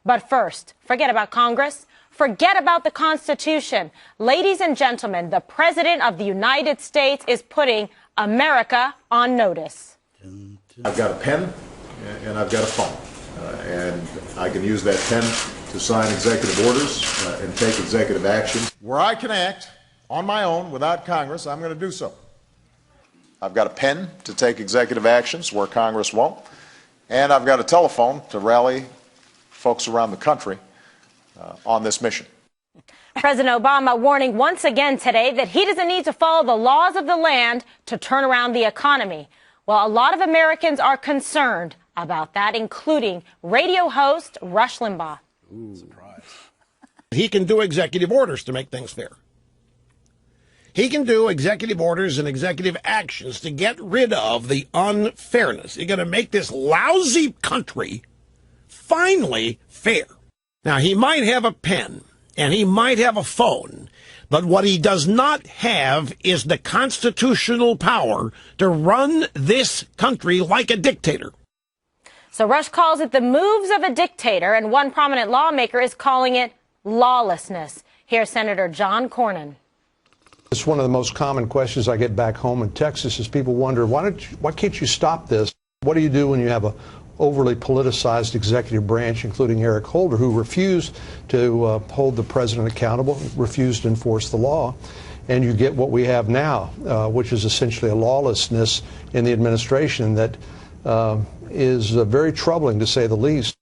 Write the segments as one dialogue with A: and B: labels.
A: But first, forget about Congress. Forget about the Constitution. Ladies and gentlemen, the President of the United States is putting America on notice.
B: I've got a pen and I've got a phone. And I can use that pen to sign executive orders and take executive action. Where I can act on my own without Congress, I'm going to do so. I've got a pen to take executive actions where Congress won't. And I've got a telephone to rally folks around the country on this mission.
A: President Obama warning once again today that he doesn't need to follow the laws of the land to turn around the economy. Well, a lot of Americans are concerned about that, including radio host Rush Limbaugh.
C: Ooh. Surprise. He can do executive orders to make things fair. He can do executive orders and executive actions to get rid of the unfairness. He's going to make this lousy country finally fair. Now, he might have a pen and he might have a phone, but what he does not have is the constitutional power to run this country like a dictator.
A: So Rush calls it the moves of a dictator, and one prominent lawmaker is calling it lawlessness. Here's Senator John Cornyn.
D: It's one of the most common questions I get back home in Texas is people wonder, why can't you stop this? What do you do when you have a overly politicized executive branch, including Eric Holder, who refused to hold the president accountable, refused to enforce the law, and you get what we have now, which is essentially a lawlessness in the administration that is very troubling, to say the least.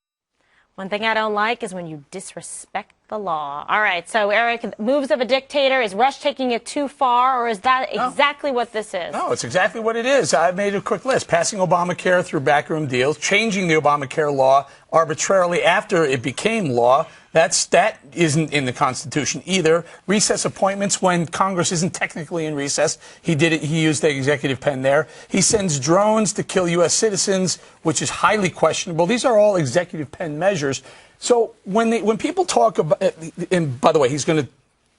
A: One thing I don't like is when you disrespect the law. All right, so Eric, moves of a dictator, is Rush taking it too far, or is that exactly what this is?
E: No, it's exactly what it is. I've made a quick list. Passing Obamacare through backroom deals, changing the Obamacare law arbitrarily after it became law. That isn't in the Constitution either. Recess appointments when Congress isn't technically in recess. He did it. He used the executive pen there. He sends drones to kill U.S. citizens, which is highly questionable. These are all executive pen measures. So when people talk about, and by the way, he's going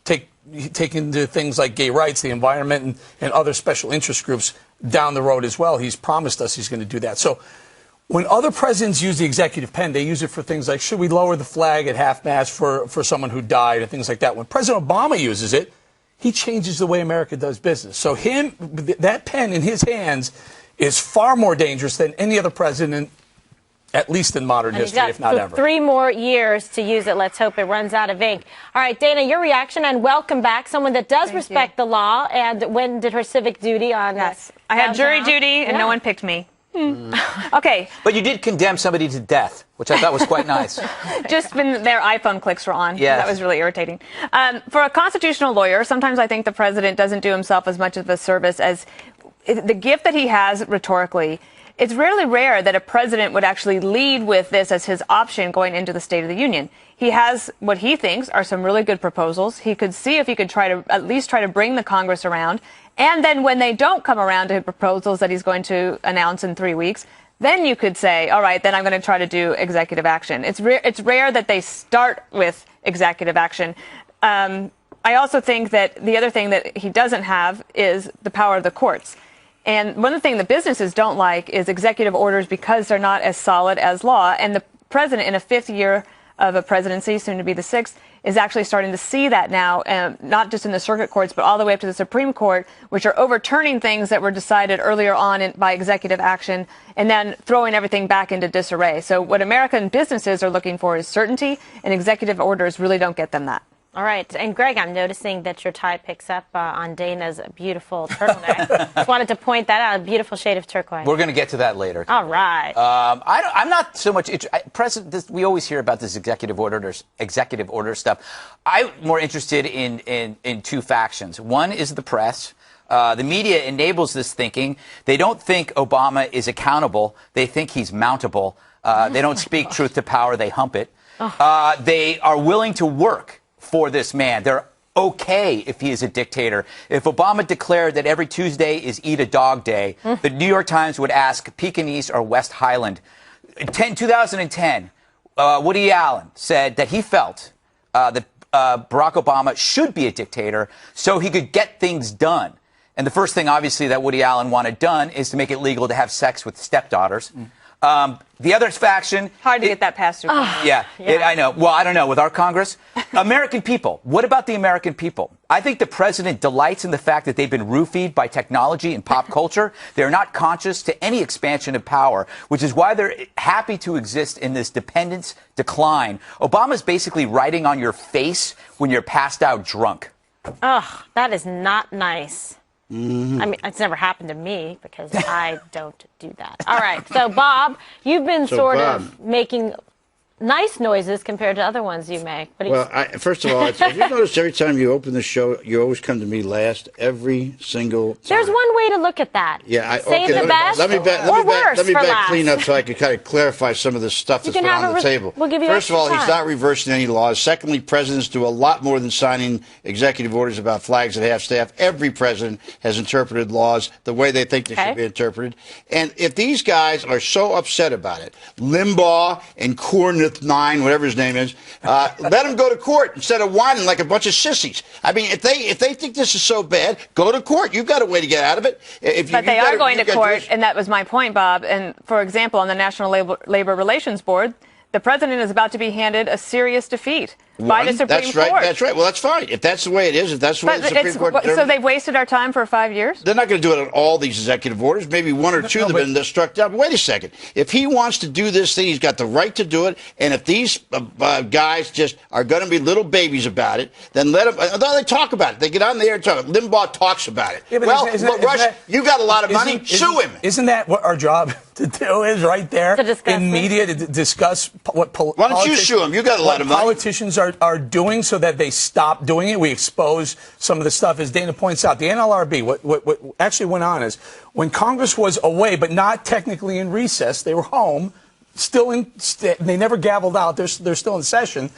E: to take into things like gay rights, the environment, and other special interest groups down the road as well. He's promised us he's going to do that. So when other presidents use the executive pen, they use it for things like, should we lower the flag at half-mast for someone who died and things like that. When President Obama uses it, he changes the way America does business. So that pen in his hands is far more dangerous than any other president, at least in modern history, if not ever.
A: 3 more years to use it. Let's hope it runs out of ink. All right, Dana, your reaction, and welcome back. Someone that does respect the law and when did her civic duty on
F: Yes, I had jury duty and no one picked me. Okay.
G: But you did condemn somebody to death, which I thought was quite nice.
F: Just when their iPhone clicks were on.
G: Yes.
F: That was really irritating. For a constitutional lawyer, sometimes I think the president doesn't do himself as much of a service as the gift that he has rhetorically. It's really rare that a president would actually lead with this as his option going into the State of the Union. He has what he thinks are some really good proposals. He could see if he could at least try to bring the Congress around. And then when they don't come around to his proposals that he's going to announce in 3 weeks, then you could say, all right, then I'm going to try to do executive action. It's rare that they start with executive action. I also think that the other thing that he doesn't have is the power of the courts. And one of the things the businesses don't like is executive orders because they're not as solid as law. And the president, in a 5th year of a presidency, soon to be the 6th, is actually starting to see that now, not just in the circuit courts, but all the way up to the Supreme Court, which are overturning things that were decided earlier on by executive action and then throwing everything back into disarray. So what American businesses are looking for is certainty, and executive orders really don't get them that.
A: All right. And, Greg, I'm noticing that your tie picks up on Dana's beautiful turtleneck. Just wanted to point that out, a beautiful shade of turquoise.
G: We're going to get to that later.
A: All right.
G: I'm not so much we always hear about this executive order stuff. I'm more interested in 2 factions. One is the press. The media enables this thinking. They don't think Obama is accountable. They think he's mountable. They don't speak truth to power. They hump it. They are willing to work for this man. They're okay if he is a dictator. If Obama declared that every Tuesday is Eat a Dog Day, the New York Times would ask Pekingese or West Highland. In 2010, Woody Allen said that he felt that Barack Obama should be a dictator so he could get things done. And the first thing, obviously, that Woody Allen wanted done is to make it legal to have sex with stepdaughters. The other faction.
F: Hard to get that passed through.
G: I know. Well, I don't know. With our Congress, American people. What about the American people? I think the president delights in the fact that they've been roofied by technology and pop culture. They're not conscious to any expansion of power, which is why they're happy to exist in this dependence decline. Obama's basically writing on your face when you're passed out drunk.
A: Ugh, that is not nice. Mm-hmm. I mean, it's never happened to me because I don't do that. All right. So, Bob, you've been sort of making nice noises compared to other ones you make. But
H: well, first of all, have you noticed every time you open the show, you always come to me last every single time?
A: There's one way to look at that.
H: Yeah,
A: Save the best
H: let me back clean up so I can kind of clarify some of the stuff that's put on the table.
A: We'll give you
H: First of all,
A: time.
H: he's not reversing any laws. Secondly, presidents do a lot more than signing executive orders about flags at half-staff. Every president has interpreted laws the way they think they should be interpreted. And if these guys are so upset about it, Limbaugh and Cornyn, whatever his name is, let them go to court instead of whining like a bunch of sissies. I mean, if they think this is so bad, go to court. You've got a way to get out of it.
F: But they are going to court, and that was my point, Bob. And for example, on the National Labor Relations Board, the president is about to be handed a serious defeat by the Supreme Court.
H: That's right. Well, that's fine. If that's the way it is, if that's the way the Supreme Court...
F: So they've wasted our time for 5 years?
H: They're not going to do it on all these executive orders. Maybe one or two have been struck down. But wait a second. If he wants to do this thing, he's got the right to do it. And if these guys just are going to be little babies about it, then let them... They talk about it. They get on the air and talk. Limbaugh talks about it. Yeah, but Rush, you got a lot of money. Sue him.
E: Isn't that what our job to do is right there in media to discuss what
H: Why don't you sue him? You got a lot of money.
E: Politicians are doing so that they stop doing it. We expose some of the stuff, as Dana points out. The NLRB, what actually went on is when Congress was away, but not technically in recess, they were home, they never gavelled out. They're still in session.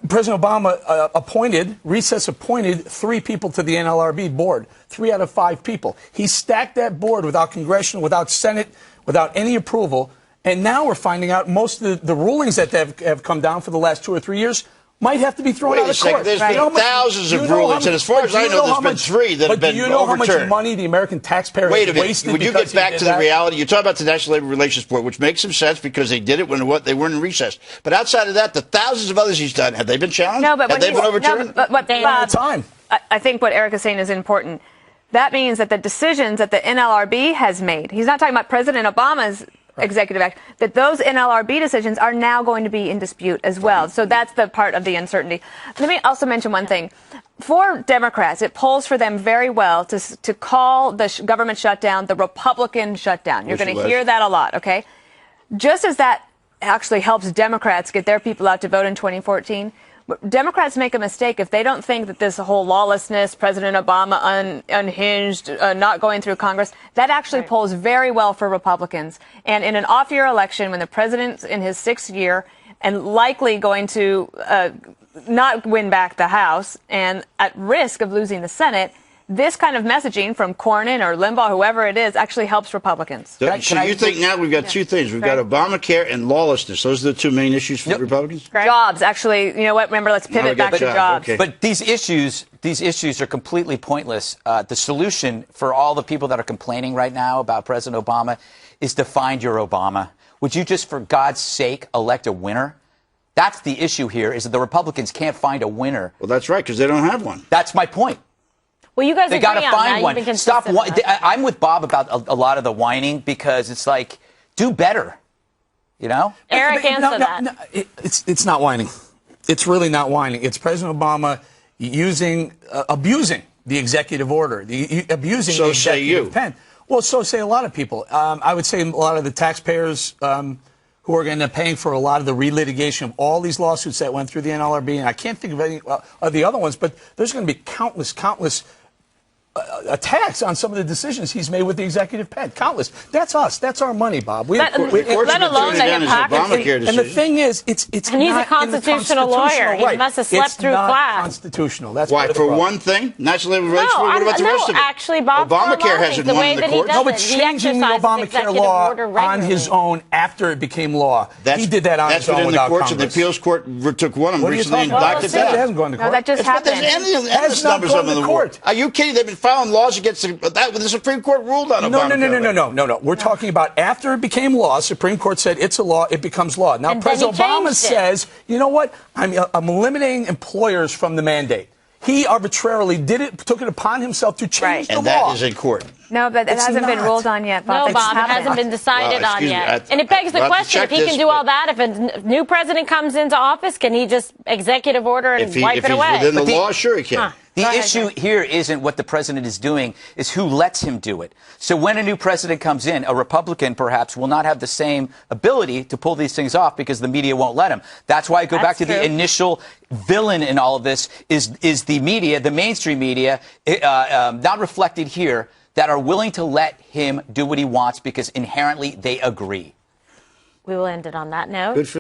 E: President Obama appointed 3 people to the NLRB board, 3 out of 5 people. He stacked that board without congressional, without Senate, without any approval. And now we're finding out most of the rulings that have come down for the last 2 or 3 years might have to be thrown out of court.
H: There's been thousands of rulings, and as far as I know, there's been 3 that have been overturned. But do
E: you know how much money the American taxpayer has wasted?
H: Would you get back to the reality? You talk about the National Labor Relations Board, which makes some sense because they did it when they weren't in recess. But outside of that, the thousands of others he's done, have they been challenged?
F: No, but
H: have they been overturned?
F: No, but Bob, I think what Eric is saying is important. That means that the decisions that the NLRB has made, he's not talking about President Obama's executive act, that those NLRB decisions are now going to be in dispute as well. So that's the part of the uncertainty. Let me also mention one thing. For Democrats, it polls for them very well to call the government shutdown the Republican shutdown. You're going to hear that a lot, okay? Just as that actually helps Democrats get their people out to vote in 2014, Democrats make a mistake if they don't think that this whole lawlessness, President Obama unhinged, not going through Congress, that actually polls very well for Republicans. And in an off-year election, when the president's in his 6th year and likely going to not win back the House and at risk of losing the Senate, this kind of messaging from Cornyn or Limbaugh, whoever it is, actually helps Republicans.
H: So you think now we've got 2 things. We've got Obamacare and lawlessness. Those are the 2 main issues for the Republicans?
F: Correct. Jobs, actually. You know what? Remember, let's pivot back to jobs.
H: Okay.
G: But these issues are completely pointless. The solution for all the people that are complaining right now about President Obama is to find your Obama. Would you just, for God's sake, elect a winner? That's the issue here, is that the Republicans can't find a winner.
H: Well, that's right, because they don't have one.
G: That's my point.
A: Well, you guys
G: they got to find one. Stop. I'm with Bob about a lot of the whining because it's like, do better. You know?
A: Eric, answer that.
E: No, it's not whining. It's really not whining. It's President Obama abusing the executive order, abusing the executive pen. Well, so say a lot of people. I would say a lot of the taxpayers who are going to end up paying for a lot of the relitigation of all these lawsuits that went through the NLRB, and I can't think of any of the other ones, but there's going to be countless attacks on some of the decisions he's made with the executive pen. Countless. That's us. That's our money, Bob.
A: Let alone the hypocrisy.
E: And the thing is, it's
A: and he's a constitutional lawyer.
E: Right.
A: He must have slept through class.
E: It's not constitutional. That's
H: why. For one thing, National Labor Relations Board. What about the rest of it?
A: Actually, Bob,
H: Obamacare hasn't won in the court.
E: No, but changing the Obamacare law on his own after it became law. He did that on his own without Congress.
H: That's been in the courts, and the appeals court took one of them recently and knocked it down.
E: It hasn't gone to court.
F: No, that just happened.
H: Endless numbers of them in the court. Are you kidding? They've been filing laws against the Supreme Court ruled on Obamacare.
E: No. We're talking about after it became law. Supreme Court said it's a law. It becomes law. Now,
A: And
E: President
A: then he
E: Obama
A: changed it.
E: says, you know what? I'm eliminating employers from the mandate. He arbitrarily took it upon himself to change the
H: And
E: law.
H: that is in court.
F: No, but it
E: It's
F: hasn't been
E: not.
F: ruled on yet, Bob.
A: No,
F: It's
A: Bob, it
F: happening.
A: hasn't been decided
H: Well,
A: on
H: excuse me,
A: yet. And it begs the
H: I'll have to
A: question, if
H: check
A: he can
H: this,
A: do all
H: but-
A: that, if a new president comes into office, can he just executive order and wipe it away?
H: Within the law, sure he can.
A: Huh.
G: The
A: Go ahead,
G: issue
A: Jay.
G: here isn't what the president is doing, is who lets him do it. So when a new president comes in, a Republican perhaps will not have the same ability to pull these things off because the media won't let him. That's why I go back
A: That's
G: to the
A: true.
G: initial villain in all of this is the media, the mainstream media, not reflected here, that are willing to let him do what he wants because inherently they agree.
A: We will end it on that note.
H: Good for